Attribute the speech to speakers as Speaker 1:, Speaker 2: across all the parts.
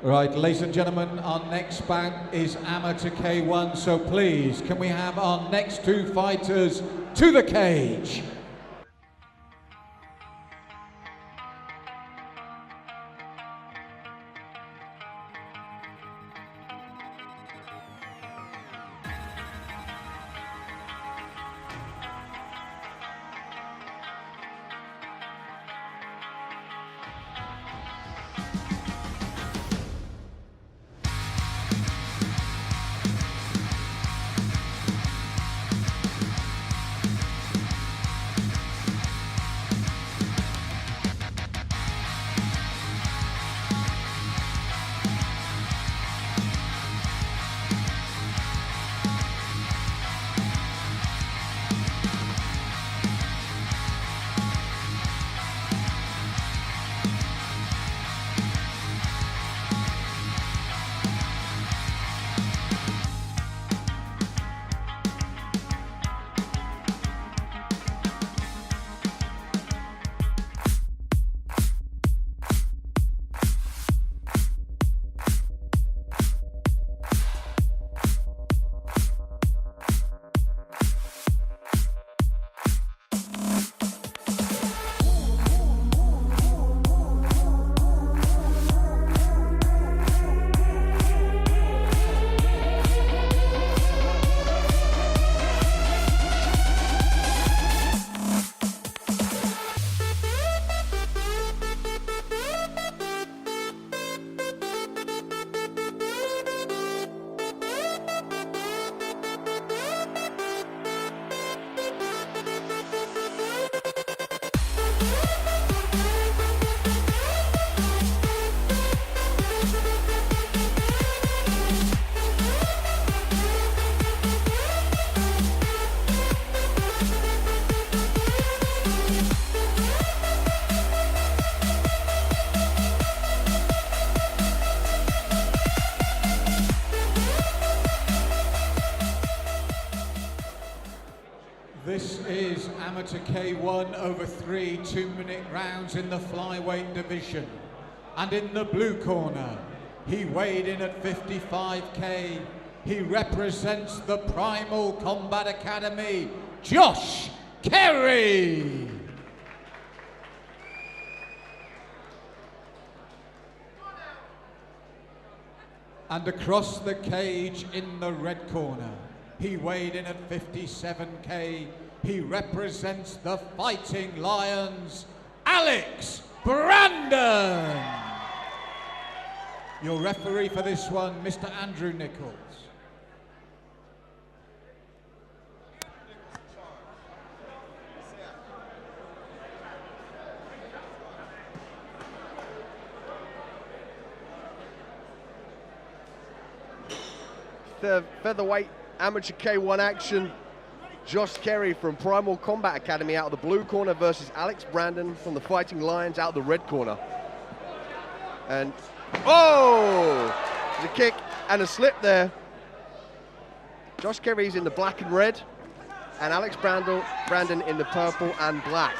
Speaker 1: Right, ladies and gentlemen, our next bout is Amateur K1, so please, can we have our next two fighters to the cage? This is Amateur K1 over 3 2-minute rounds in the flyweight division. And in the blue corner, he weighed in at 55k. He represents the Primal Combat Academy, Josh Kerry. And across the cage in the red corner, he weighed in at 57k. He represents the Fighting Lions, Alex Brandon. Your referee for this one, Mr. Andrew Nichols.
Speaker 2: The featherweight amateur K1 action. Josh Kerry from Primal Combat Academy out of the blue corner versus Alex Brandon from the Fighting Lions out of the red corner. And, oh! The kick and a slip there. Josh Kerry's in the black and red, and Alex Brandon in the purple and black.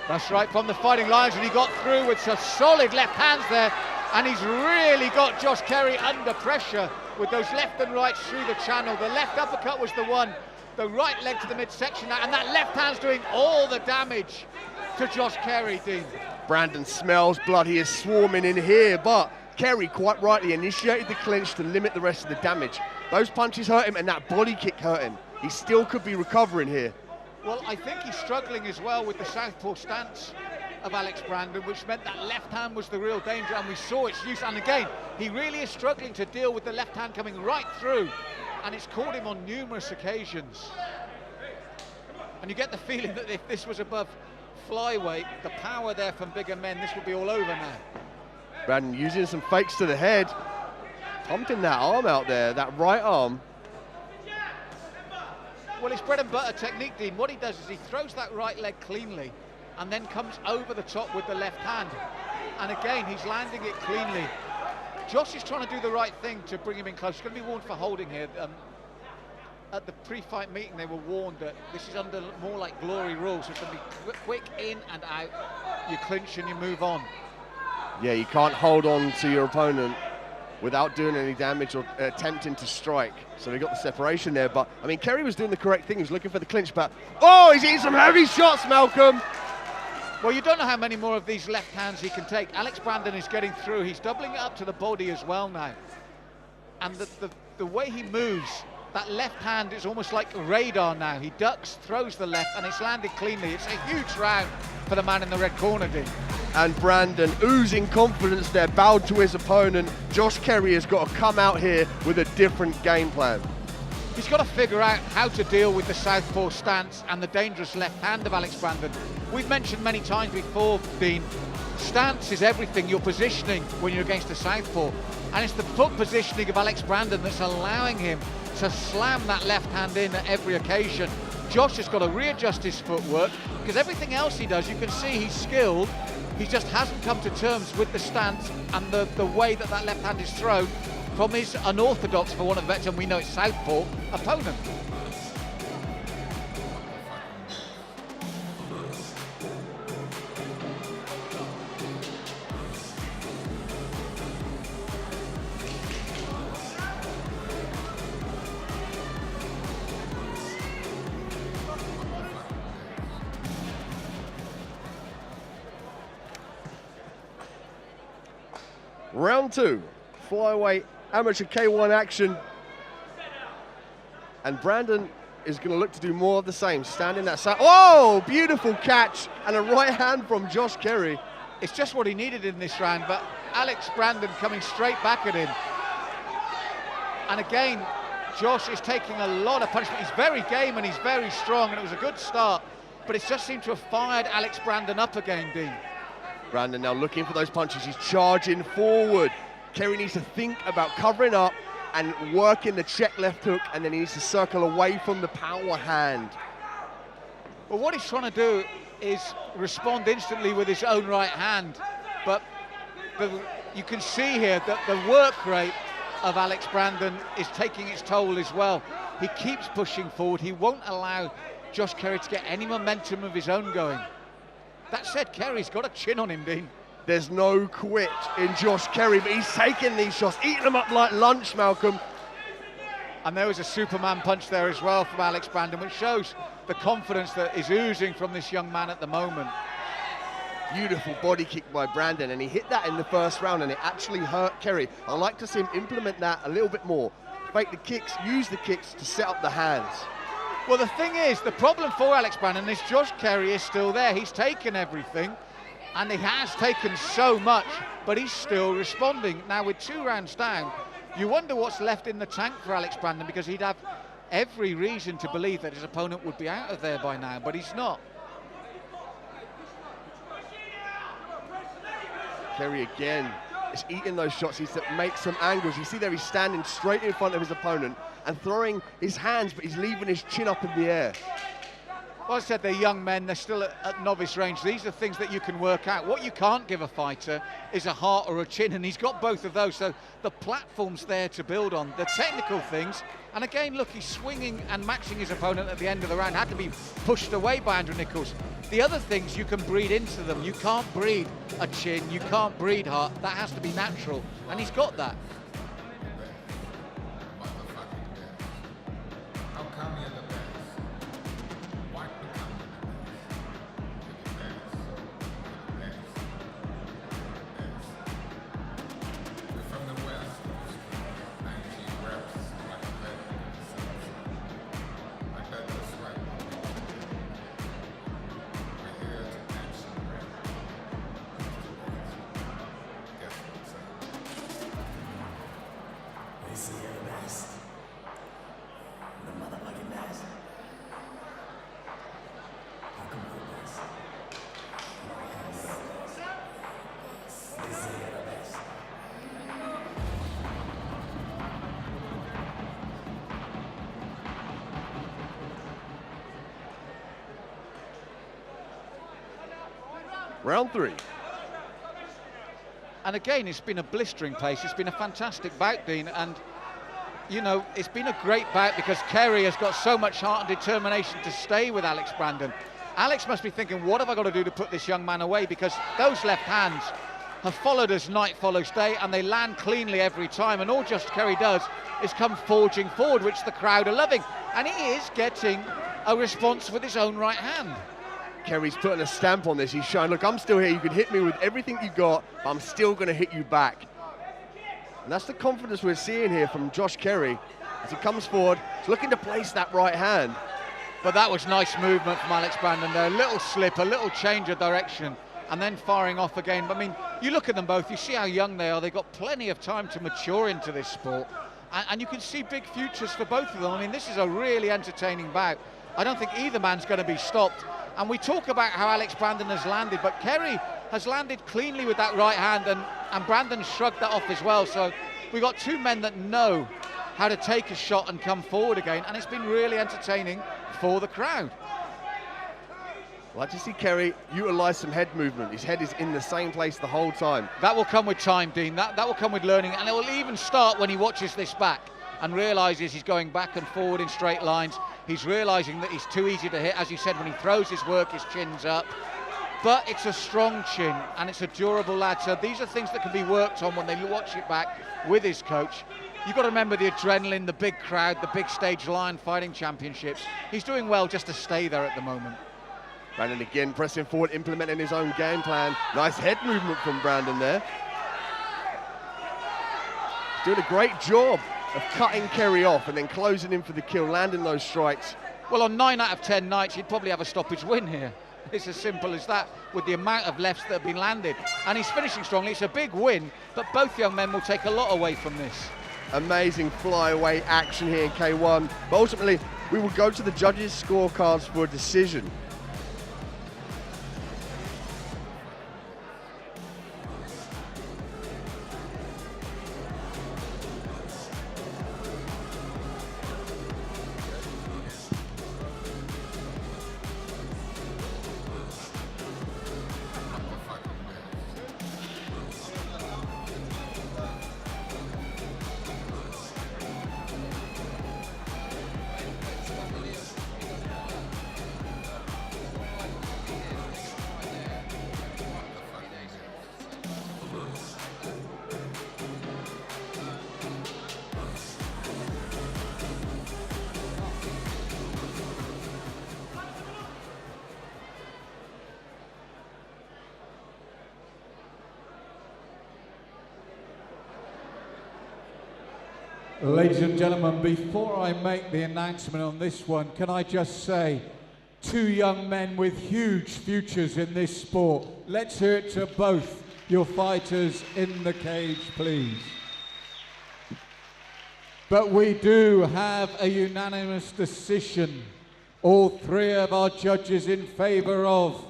Speaker 3: That's right, from the Fighting Lions, and he got through with some solid left hands there, and he's really got Josh Kerry under pressure with those left and rights through the channel. The left uppercut was the one, the right leg to the midsection, and that left hand's doing all the damage to Josh Kerry, Dean.
Speaker 2: Brandon smells blood, he is swarming in here, but Kerry quite rightly initiated the clinch to limit the rest of the damage. Those punches hurt him and that body kick hurt him. He still could be recovering here.
Speaker 3: Well, I think he's struggling as well with the southpaw stance of Alex Brandon, which meant that left hand was the real danger, and we saw its use. And again, he really is struggling to deal with the left hand coming right through, and it's caught him on numerous occasions. And you get the feeling that if this was above flyweight, the power there from bigger men, this would be all over now.
Speaker 2: Brandon using some fakes to the head, pumping that arm out there, that right arm.
Speaker 3: Well, it's bread and butter technique, Dean. What he does is he throws that right leg cleanly and then comes over the top with the left hand. And again, he's landing it cleanly. Josh is trying to do the right thing to bring him in close. He's going to be warned for holding here. At the pre-fight meeting, they were warned that this is under more like glory rules. So it's going to be quick in and out. You clinch and you move on.
Speaker 2: Yeah, you can't hold on to your opponent without doing any damage or attempting to strike. So we got the separation there, but I mean, Kerry was doing the correct thing. He was looking for the clinch, but oh, he's eating some heavy shots, Malcolm.
Speaker 3: Well, you don't know how many more of these left hands he can take. Alex Brandon is getting through. He's doubling it up to the body as well now. And the way he moves, that left hand is almost like radar now. He ducks, throws the left, and it's landed cleanly. It's a huge round for the man in the red corner, Dean.
Speaker 2: And Brandon, oozing confidence there, bowed to his opponent. Josh Kerry has got to come out here with a different game plan.
Speaker 3: He's got to figure out how to deal with the southpaw stance and the dangerous left hand of Alex Brandon. We've mentioned many times before, Dean, stance is everything. Your positioning when you're against a southpaw. And it's the foot positioning of Alex Brandon that's allowing him to slam that left hand in at every occasion. Josh has got to readjust his footwork, because everything else he does, you can see he's skilled. He just hasn't come to terms with the stance and the way that left hand is thrown from his unorthodox, for want of a better term, we know it's southpaw, opponent.
Speaker 2: Round 2, flyweight amateur K1 action. And Brandon is going to look to do more of the same. Standing that side. Oh, beautiful catch and a right hand from Josh Kerry.
Speaker 3: It's just what he needed in this round, but Alex Brandon coming straight back at him. And again, Josh is taking a lot of punishment. He's very game and he's very strong, and it was a good start, but it's just seemed to have fired Alex Brandon up again, Dean.
Speaker 2: Brandon now looking for those punches. He's charging forward. Kerry needs to think about covering up and working the check left hook, and then he needs to circle away from the power hand.
Speaker 3: Well, what he's trying to do is respond instantly with his own right hand, but you can see here that the work rate of Alex Brandon is taking its toll as well. He keeps pushing forward. He won't allow Josh Kerry to get any momentum of his own going. That said, Kerry's got a chin on him, Dean.
Speaker 2: There's no quit in Josh Kerry, but he's taking these shots, eating them up like lunch, Malcolm.
Speaker 3: And there was a Superman punch there as well from Alex Brandon, which shows the confidence that is oozing from this young man at the moment.
Speaker 2: Beautiful body kick by Brandon, and he hit that in the first round, and it actually hurt Kerry. I'd like to see him implement that a little bit more. Fake the kicks, use the kicks to set up the hands.
Speaker 3: Well, the thing is, the problem for Alex Brandon is Josh Kerry is still there. He's taken everything, and he has taken so much, but he's still responding. Now, with 2 rounds down, you wonder what's left in the tank for Alex Brandon, because he'd have every reason to believe that his opponent would be out of there by now, but he's not.
Speaker 2: Kerry again is eating those shots. He's to make some angles. You see there, he's standing straight in front of his opponent and throwing his hands, but he's leaving his chin up in the air.
Speaker 3: Well, I said they're young men, they're still at novice range. These are things that you can work out. What you can't give a fighter is a heart or a chin, and he's got both of those, so the platform's there to build on. The technical things, and again, look, he's swinging and matching his opponent at the end of the round, had to be pushed away by Andrew Nicholls. The other things you can breed into them. You can't breed a chin, you can't breed heart, that has to be natural, and he's got that.
Speaker 2: Round 3.
Speaker 3: And again, it's been a blistering pace. It's been a fantastic bout, Dean, and you know, it's been a great bout because Kerry has got so much heart and determination to stay with Alex Brandon. Alex must be thinking, what have I got to do to put this young man away? Because those left hands have followed as night follows day, and they land cleanly every time, and all Josh Kerry does is come forging forward, which the crowd are loving, and he is getting a response with his own right hand.
Speaker 2: Kerry's putting a stamp on this. He's showing, look, I'm still here. You can hit me with everything you got, but I'm still going to hit you back. And that's the confidence we're seeing here from Josh Kerry as he comes forward. He's looking to place that right hand.
Speaker 3: But that was nice movement from Alex Brandon there. A little slip, a little change of direction, and then firing off again. But I mean, you look at them both, you see how young they are. They've got plenty of time to mature into this sport. And you can see big futures for both of them. I mean, this is a really entertaining bout. I don't think either man's going to be stopped. And we talk about how Alex Brandon has landed, but Kerry has landed cleanly with that right hand, and Brandon shrugged that off as well. So we've got two men that know how to take a shot and come forward again, and it's been really entertaining for the crowd.
Speaker 2: I'd like to see Kerry utilise some head movement. His head is in the same place the whole time.
Speaker 3: That will come with time, Dean. That will come with learning, and it will even start when he watches this back and realises he's going back and forward in straight lines. He's realising that he's too easy to hit. As you said, when he throws his work, his chin's up. But it's a strong chin, and it's a durable lad. So these are things that can be worked on when they watch it back with his coach. You've got to remember the adrenaline, the big crowd, the big stage Lion Fighting Championships. He's doing well just to stay there at the moment.
Speaker 2: Brandon again pressing forward, implementing his own game plan. Nice head movement from Brandon there. He's doing a great job of cutting Kerry off and then closing in for the kill, landing those strikes.
Speaker 3: Well, on 9 out of 10 nights, you'd probably have a stoppage win here. It's as simple as that, with the amount of lefts that have been landed. And he's finishing strongly. It's a big win, but both young men will take a lot away from this.
Speaker 2: Amazing flyweight action here in K1. But ultimately, we will go to the judges' scorecards for a decision.
Speaker 1: Ladies and gentlemen, before I make the announcement on this one, can I just say, two young men with huge futures in this sport. Let's hear it to both your fighters in the cage, please. But we do have a unanimous decision. All three of our judges in favour of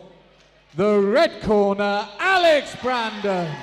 Speaker 1: the red corner, Alex Brandon.